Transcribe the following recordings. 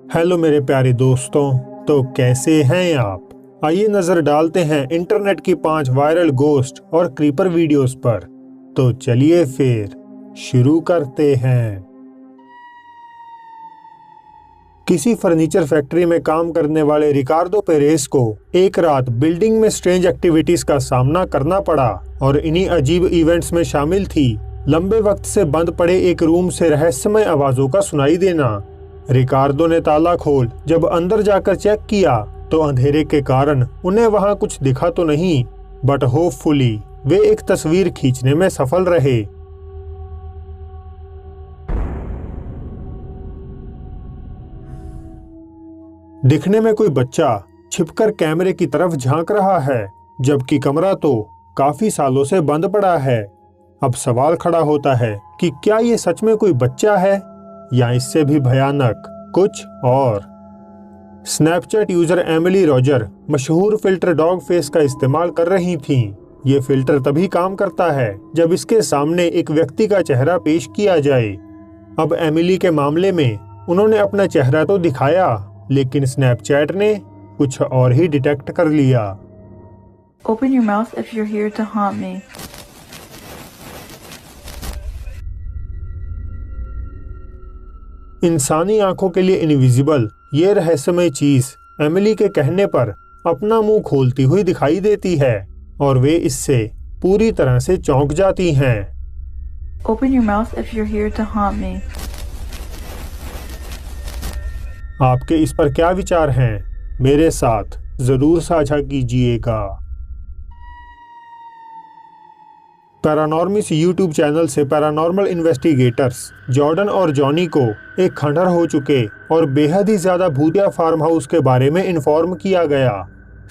Hello मेरे प्यारे दोस्तों, तो कैसे हैं आप। आइए नजर डालते हैं इंटरनेट की 5 वायरल गोस्ट और क्रीपर वीडियोस पर। तो चलिए फिर शुरू करते हैं। किसी फर्नीचर फैक्ट्री में काम करने वाले रिकार्डो पेरेस को एक रात बिल्डिंग में स्ट्रेंज एक्टिविटीज का सामना करना पड़ा और इन्हीं अजीब इवेंट्स में शामिल थी लंबे वक्त से बंद पड़े एक रूम से रहस्यमय आवाजों का सुनाई देना। रिकार्डो ने ताला खोल जब अंदर जाकर चेक किया तो अंधेरे के कारण उन्हें वहां कुछ दिखा तो नहीं, बट होपफुली वे एक तस्वीर खींचने में सफल रहे। दिखने में कोई बच्चा छिपकर कैमरे की तरफ झांक रहा है, जबकि कमरा तो काफी सालों से बंद पड़ा है। अब सवाल खड़ा होता है कि क्या ये सच में कोई बच्चा है या इससे भी भयानक कुछ और। स्नैपचैट यूजर एमिली रॉजर मशहूर फिल्टर डॉग फेस का इस्तेमाल कर रही थीं। ये फिल्टर तभी काम करता है जब इसके सामने एक व्यक्ति का चेहरा पेश किया जाए। अब एमिली के मामले में उन्होंने अपना चेहरा तो दिखाया, लेकिन स्नैपचैट ने कुछ और ही डिटेक्ट कर लिया। Open your mouth if you're here to haunt me. इंसानी आंखों के लिए इनविजिबल ये रहस्यमय चीज एमिली के कहने पर अपना मुंह खोलती हुई दिखाई देती है और वे इससे पूरी तरह से चौंक जाती हैं। Open your mouth if you're here to haunt me. आपके इस पर क्या विचार हैं? मेरे साथ जरूर साझा कीजिएगा। पैरानॉर्मिस यूट्यूब चैनल से पैरानॉर्मल इन्वेस्टिगेटर्स जॉर्डन और जॉनी को एक खंडहर हो चुके और बेहद ही ज्यादा भूतिया फार्म हाउस के बारे में इन्फॉर्म किया गया।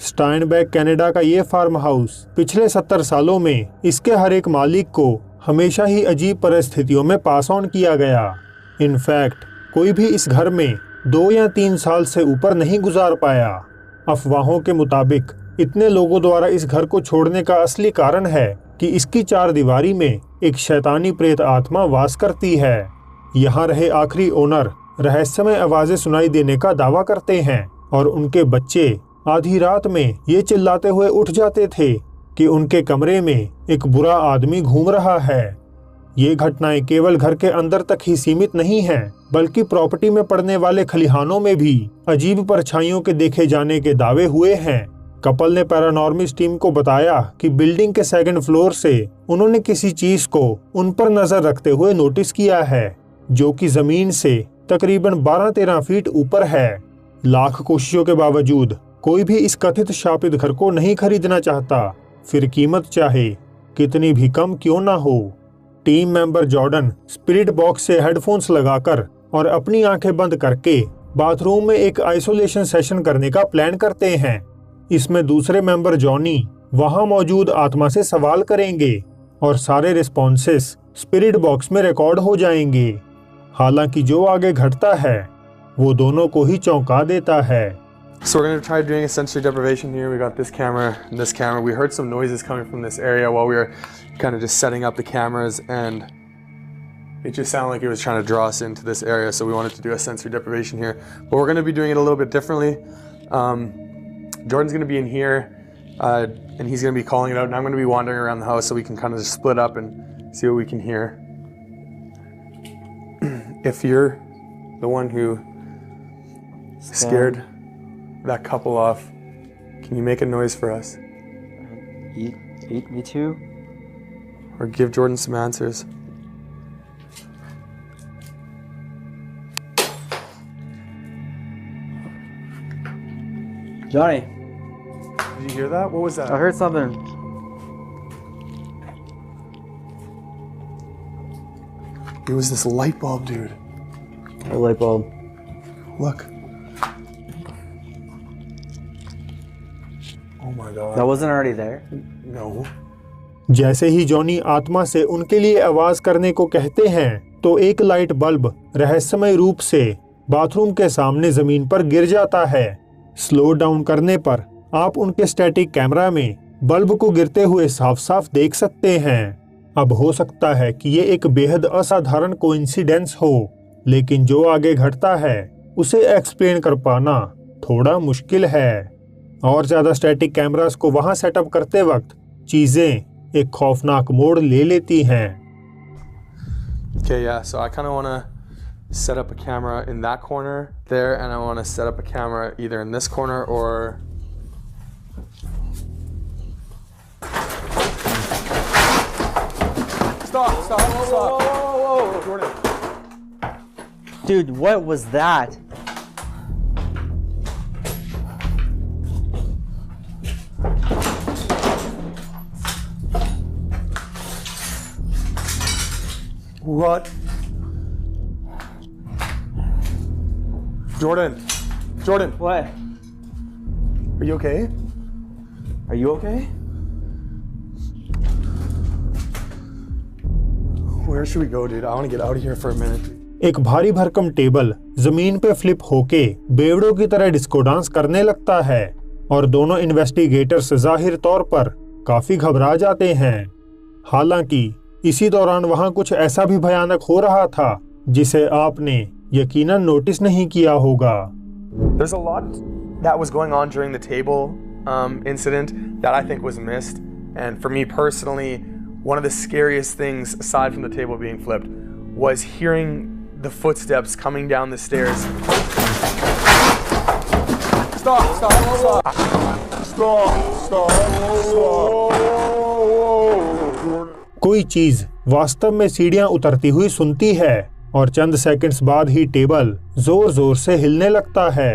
स्टाइनबैक कनाडा का ये फार्म हाउस पिछले 70 सालों में इसके हर एक मालिक को हमेशा ही अजीब परिस्थितियों में पास ऑन किया गया। इनफैक्ट कोई भी इस घर में 2 या 3 साल से ऊपर नहीं गुजार पाया। अफवाहों के मुताबिक इतने लोगों द्वारा इस घर को छोड़ने का असली कारण है कि इसकी 4 दीवारी में एक शैतानी प्रेत आत्मा वास करती है। यहाँ रहे आखिरी ओनर रहस्यमय आवाजें सुनाई देने का दावा करते हैं और उनके बच्चे आधी रात में ये चिल्लाते हुए उठ जाते थे कि उनके कमरे में एक बुरा आदमी घूम रहा है। ये घटनाएं केवल घर के अंदर तक ही सीमित नहीं हैं, बल्कि प्रॉपर्टी में पड़ने वाले खलिहानों में भी अजीब परछाइयों के देखे जाने के दावे हुए हैं। कपल ने पैरानॉर्मिस टीम को बताया कि बिल्डिंग के 2nd फ्लोर से उन्होंने किसी चीज को उन पर नजर रखते हुए नोटिस किया है, जो कि जमीन से तकरीबन 12-13 फीट ऊपर है। लाख कोशिशों के बावजूद कोई भी इस कथित शापित घर को नहीं खरीदना चाहता, फिर कीमत चाहे कितनी भी कम क्यों ना हो। Team member Jordan spirit box से हेडफोन्स लगाकर और अपनी आंखें बंद करके बाथरूम में एक आइसोलेशन सेशन करने का प्लान करते हैं। इसमें दूसरे मेंबर जॉनी वहां मौजूद आत्मा से सवाल करेंगे और सारे रिस्पॉन्सेस स्पिरिट बॉक्स में रिकॉर्ड हो जाएंगे। हालांकि जो आगे घटता है वो दोनों को ही चौंका देता है। So we're going to try doing a sensory deprivation here. We got this camera and this camera. We heard some noises coming from this area while we were kind of just setting up the cameras, and it just sounded like it was trying to draw us into this area. So we wanted to do a sensory deprivation here, but we're going to be doing it a little bit differently. Jordan's going to be in here, and he's going to be calling it out, and I'm going to be wandering around the house so we can kind of just split up and see what we can hear. If you're the one who scared that couple off, can you make a noise for us? Eat me too? Or give Jordan some answers? Johnny, Did you hear that? What was that? I heard something. It was this light bulb, dude. A light bulb. Look. Oh my god. That wasn't already there? No. जैसे ही Johnny आत्मा से उनके लिए आवाज करने को कहते हैं तो एक लाइट बल्ब रहस्यमय रूप से बाथरूम के सामने जमीन पर गिर जाता है। स्लो डाउन करने पर आप उनके स्टैटिक कैमरा में बल्ब को गिरते हुए साफ साफ देख सकते हैं। अब हो सकता है कि ये एक बेहद असाधारण कोइंसिडेंस हो, लेकिन जो आगे घटता है उसे एक्सप्लेन कर पाना थोड़ा मुश्किल है। और ज़्यादा स्टैटिक कैमरास को वहां सेटअप करते वक्त चीज़ें एक खौफनाक मोड़ ले लेती हैं। Okay, yeah, so I kind of want to set up a camera in that corner there, and I want to set up a camera either in this corner or... Stop. Whoa, Jordan. Dude, what was that? What? Jordan. What? Are you okay? Are you okay? Where should we go, dude? I want to get out of here for a minute. एक भारी भरकम table जमीन पे flip होके बेवड़ों की तरह disco dance करने लगता है और दोनों इन्वेस्टिगेटर्स जाहिर तौर पर काफी घबरा जाते हैं। हालांकि इसी दौरान वहां कुछ ऐसा भी भयानक हो रहा था जिसे आपने यकीनन नोटिस नहीं किया होगा। There's a lot that was going on during the table incident that I think was missed. And for me personally, one of the scariest things, aside from the table being flipped, was hearing the footsteps coming down the stairs. कोई चीज वास्तव में सीढ़ियां उतरती हुई सुनती है और चंद सेकंड्स बाद ही टेबल जोर जोर से हिलने लगता है।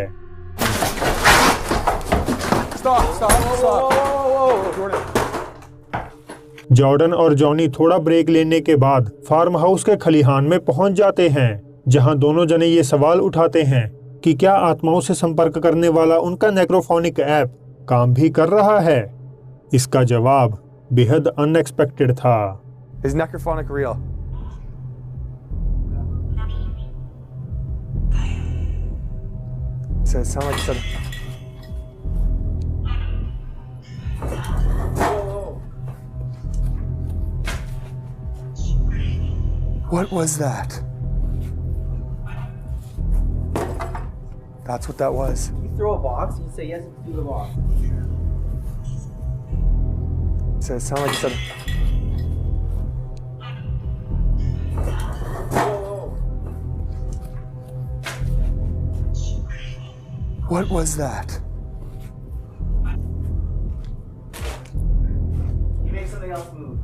जॉर्डन और जॉनी थोड़ा ब्रेक लेने के बाद फार्म हाउस के खलिहान में पहुंच जाते हैं, जहां दोनों जने ये सवाल उठाते हैं कि क्या आत्माओं से संपर्क करने वाला उनका नेक्रोफोनिक ऐप काम भी कर रहा है। इसका जवाब बेहद अनएक्सपेक्टेड था। Is necrophonic real? So it sounded like it said... What was that? That's what that was. You throw a box, you say yes to the box. So it sounded like it said... What was that? You make something else move.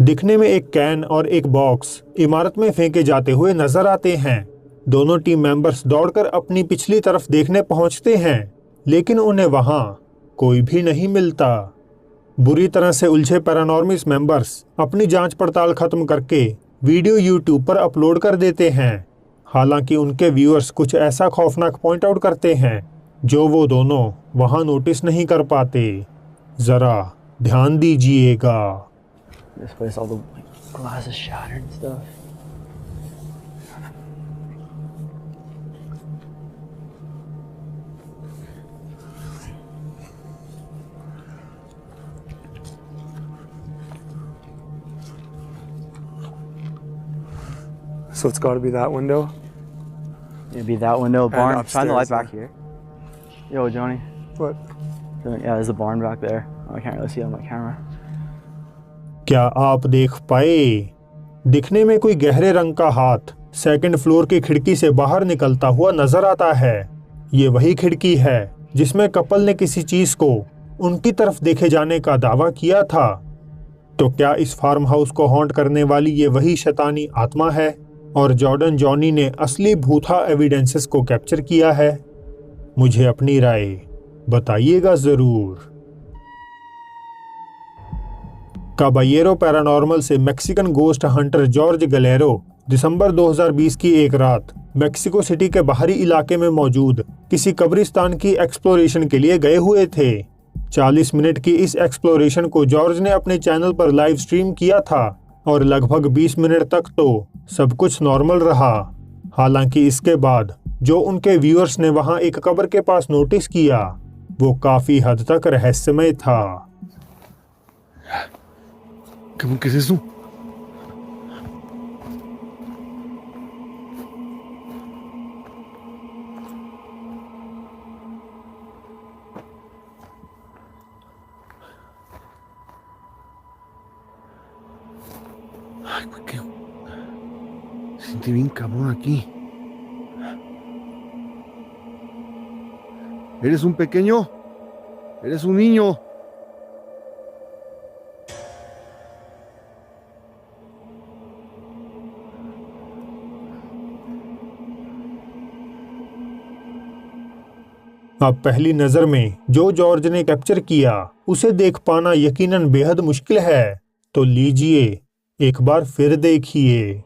दिखने में एक can और एक box इमारत में फेंके जाते हुए नजर आते हैं। दोनों टीम मेंबर्स दौड़कर अपनी पिछली तरफ देखने पहुंचते हैं, लेकिन उन्हें वहां कोई भी नहीं मिलता। बुरी तरह से उलझे पैरानॉर्मिस मेंबर्स अपनी जांच पड़ताल खत्म करके वीडियो यूट्यूब पर अपलोड कर देते हैं। हालांकि उनके व्यूअर्स कुछ ऐसा खौफनाक पॉइंट आउट करते हैं जो वो दोनों वहां नोटिस नहीं कर पाते। जरा ध्यान दीजिएगा। This place, all the glass is shattered and stuff. So it's got to be that window? It'd be that window, barn. upstairs, Shine the light yeah. back here. Yo, Johnny. What? Yeah, there's a barn back there. Oh, I can't really see it on my camera. क्या आप देख पाए? दिखने में कोई गहरे रंग का हाथ सेकंड फ्लोर की खिड़की से बाहर निकलता हुआ नजर आता है। ये वही खिड़की है जिसमें कपल ने किसी चीज को उनकी तरफ देखे जाने का दावा किया था। तो क्या इस फार्म हाउस को हॉन्ट करने वाली ये वही शैतानी आत्मा है और जॉर्डन जॉनी ने असली भूथा एविडेंसेस को कैप्चर किया है? मुझे अपनी राय बताइएगा जरूर। काबायेरो पैरानॉर्मल से मैक्सिकन गोस्ट हंटर जॉर्ज गलेरो दिसंबर 2020 की एक रात मेक्सिको सिटी के बाहरी इलाके में मौजूद किसी कब्रिस्तान की एक्सप्लोरेशन के लिए गए हुए थे। 40 मिनट की इस एक्सप्लोरेशन को जॉर्ज ने अपने चैनल पर लाइव स्ट्रीम किया था और लगभग 20 मिनट तक तो सब कुछ नॉर्मल रहा। हालांकि इसके बाद जो उनके व्यूअर्स ने वहां एक कब्र के पास नोटिस किया वो काफी हद तक रहस्यमय था। ¿Qué es eso? Ay, güey, qué... Se siente bien cabrón aquí. ¿Eres un pequeño? ¿Eres un niño? अब पहली नजर में जो जॉर्ज ने कैप्चर किया उसे देख पाना यकीनन बेहद मुश्किल है, तो लीजिए एक बार फिर देखिए।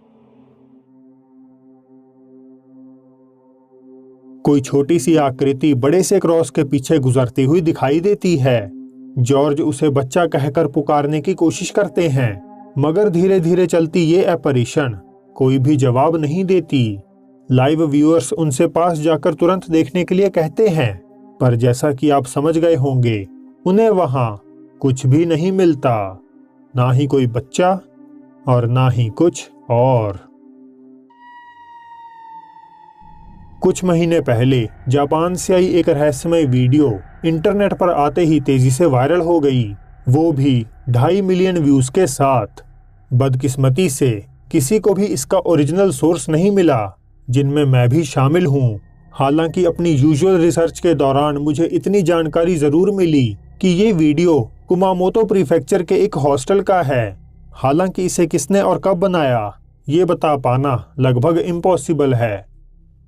कोई छोटी सी आकृति बड़े से क्रॉस के पीछे गुजरती हुई दिखाई देती है। जॉर्ज उसे बच्चा कहकर पुकारने की कोशिश करते हैं, मगर धीरे धीरे चलती ये एपरिशन कोई भी जवाब नहीं देती। लाइव व्यूअर्स उनसे पास जाकर तुरंत देखने के लिए कहते हैं, पर जैसा कि आप समझ गए होंगे उन्हें वहां कुछ भी नहीं मिलता, ना ही कोई बच्चा और ना ही कुछ और। कुछ महीने पहले जापान से आई एक रहस्यमय वीडियो इंटरनेट पर आते ही तेजी से वायरल हो गई, वो भी 2.5 मिलियन व्यूज के साथ। बदकिस्मती से किसी को भी इसका ओरिजिनल सोर्स नहीं मिला, जिनमें मैं भी शामिल हूँ। हालांकि अपनी यूजुअल रिसर्च के दौरान मुझे इतनी जानकारी जरूर मिली कि ये वीडियो कुमामोतो प्रीफेक्चर के एक हॉस्टल का है। हालांकि इसे किसने और कब बनाया ये बता पाना लगभग इम्पॉसिबल है।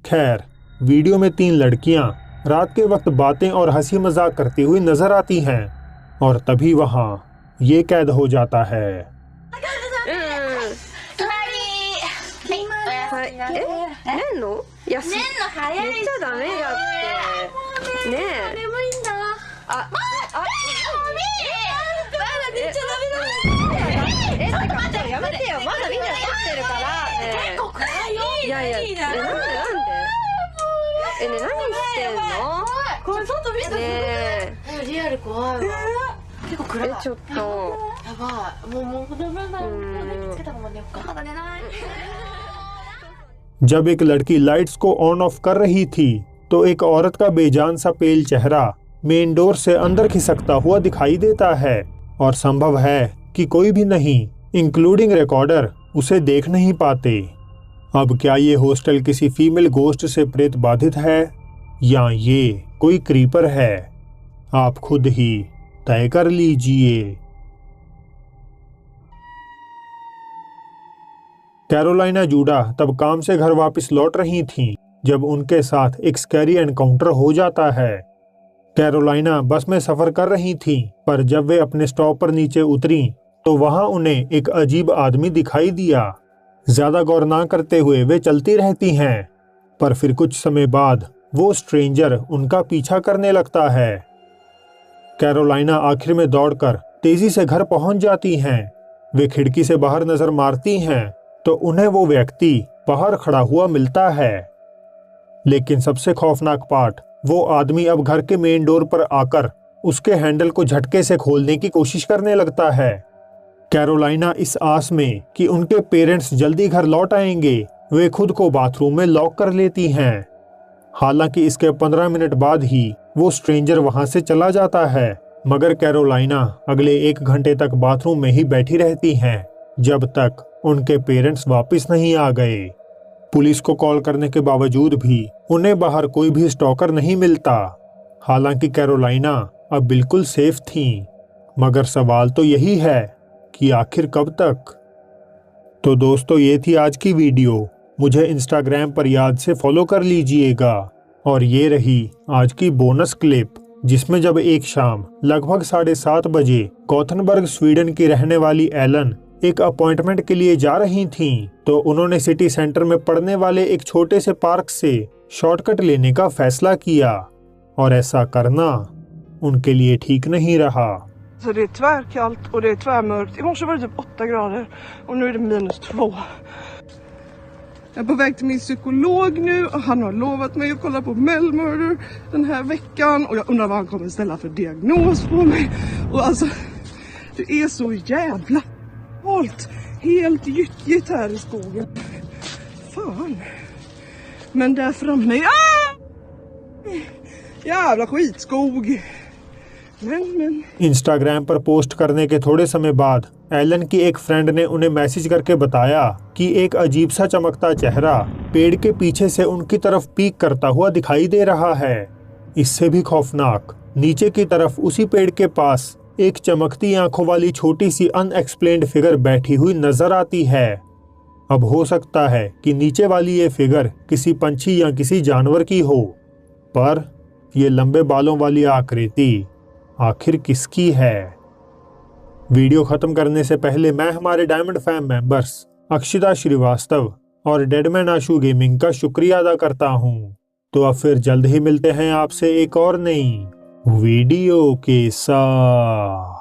खैर, वीडियो में 3 लड़कियां रात के वक्त बातें और हंसी मजाक करती हुई नजर आती हैं और तभी वहां ये कैद हो जाता है। जब एक लड़की लाइट्स को ऑन ऑफ कर रही थी तो एक औरत का बेजान सा पेल चेहरा मेन डोर से अंदर खिसकता हुआ दिखाई देता है और संभव है कि कोई भी नहीं, इंक्लूडिंग रिकॉर्डर, उसे देख नहीं पाते। अब क्या ये हॉस्टल किसी फीमेल गोस्ट से प्रेत बाधित है या ये कोई क्रीपर है? आप खुद ही तय कर लीजिए। कैरोलिना जूडा तब काम से घर वापस लौट रही थीं जब उनके साथ एक स्कैरी एनकाउंटर हो जाता है। कैरोलिना बस में सफर कर रही थीं, पर जब वे अपने स्टॉप पर नीचे उतरी तो वहां उन्हें एक अजीब आदमी दिखाई दिया। ज्यादा गौर ना करते हुए वे चलती रहती हैं, पर फिर कुछ समय बाद वो स्ट्रेंजर उनका पीछा करने लगता है। कैरोलिना आखिर में दौड़कर तेजी से घर पहुंच जाती हैं। वे खिड़की से बाहर नजर मारती हैं तो उन्हें वो व्यक्ति बाहर खड़ा हुआ मिलता है। लेकिन सबसे खौफनाक पार्ट, वो आदमी अब घर के मेन डोर पर आकर उसके हैंडल को झटके से खोलने की कोशिश करने लगता है। कैरोलिना इस आस में कि उनके पेरेंट्स जल्दी घर लौट आएंगे, वे खुद को बाथरूम में लॉक कर लेती हैं। हालांकि इसके 15 मिनट बाद ही वो स्ट्रेंजर वहां से चला जाता है, मगर कैरोलिना अगले 1 घंटे तक बाथरूम में ही बैठी रहती हैं जब तक उनके पेरेंट्स वापस नहीं आ गए। पुलिस को कॉल करने के बावजूद भी उन्हें बाहर कोई भी स्टॉकर नहीं मिलता। हालांकि कैरोलिना अब बिल्कुल सेफ थीं, मगर सवाल तो यही है कि आखिर कब तक। तो दोस्तों, ये थी आज की वीडियो। मुझे इंस्टाग्राम पर याद से फॉलो कर लीजिएगा। और ये रही आज की बोनस क्लिप, जिसमें जब एक शाम लगभग 7:30 बजे गोथेनबर्ग स्वीडन की रहने वाली एलन एक अपॉइंटमेंट के लिए जा रही थीं, तो उन्होंने सिटी सेंटर में पड़ने वाले एक छोटे से पार्क से शॉर्टकट लेने का फैसला किया, और ऐसा करना उनके लिए ठीक नहीं रहा। Så det är tvärkallt och det är tvärmörkt. I morse var det typ 8 grader och nu är det -2. Jag är på väg till min psykolog nu och han har lovat mig att kolla på Mel Murder den här veckan och jag undrar vad han kommer ställa för diagnos på mig. Och alltså, det är så jävla Halt helt gyttjigt här i skogen. Fan. Men där framme... Jävla skitskog. Men... Instagram पर post करने के थोड़े समय बाद Elon की एक friend ने उन्हें मैसेज करके बताया कि एक अजीब सा चमकता चेहरा पेड़ के पीछे से उनकी तरफ पीक करता हुआ दिखाई दे रहा है। इससे भी खौफनाक, नीचे की तरफ उसी पेड़ के पास एक चमकती आंखों वाली छोटी सी अनएक्सप्लेन्ड फिगर बैठी हुई नजर आती है। अब हो सकता है कि नीचे वाली ये फिगर किसी पंछी या किसी जानवर की हो, पर ये लंबे बालों वाली आकृति आखिर किसकी है? वीडियो खत्म करने से पहले मैं हमारे diamond fam members Akshita Srivastava और डेडमैन आशु गेमिंग का शुक्रिया अदा करता हूं। तो अब फिर जल्द ही मिलते हैं आपसे एक और नई वीडियो के साथ।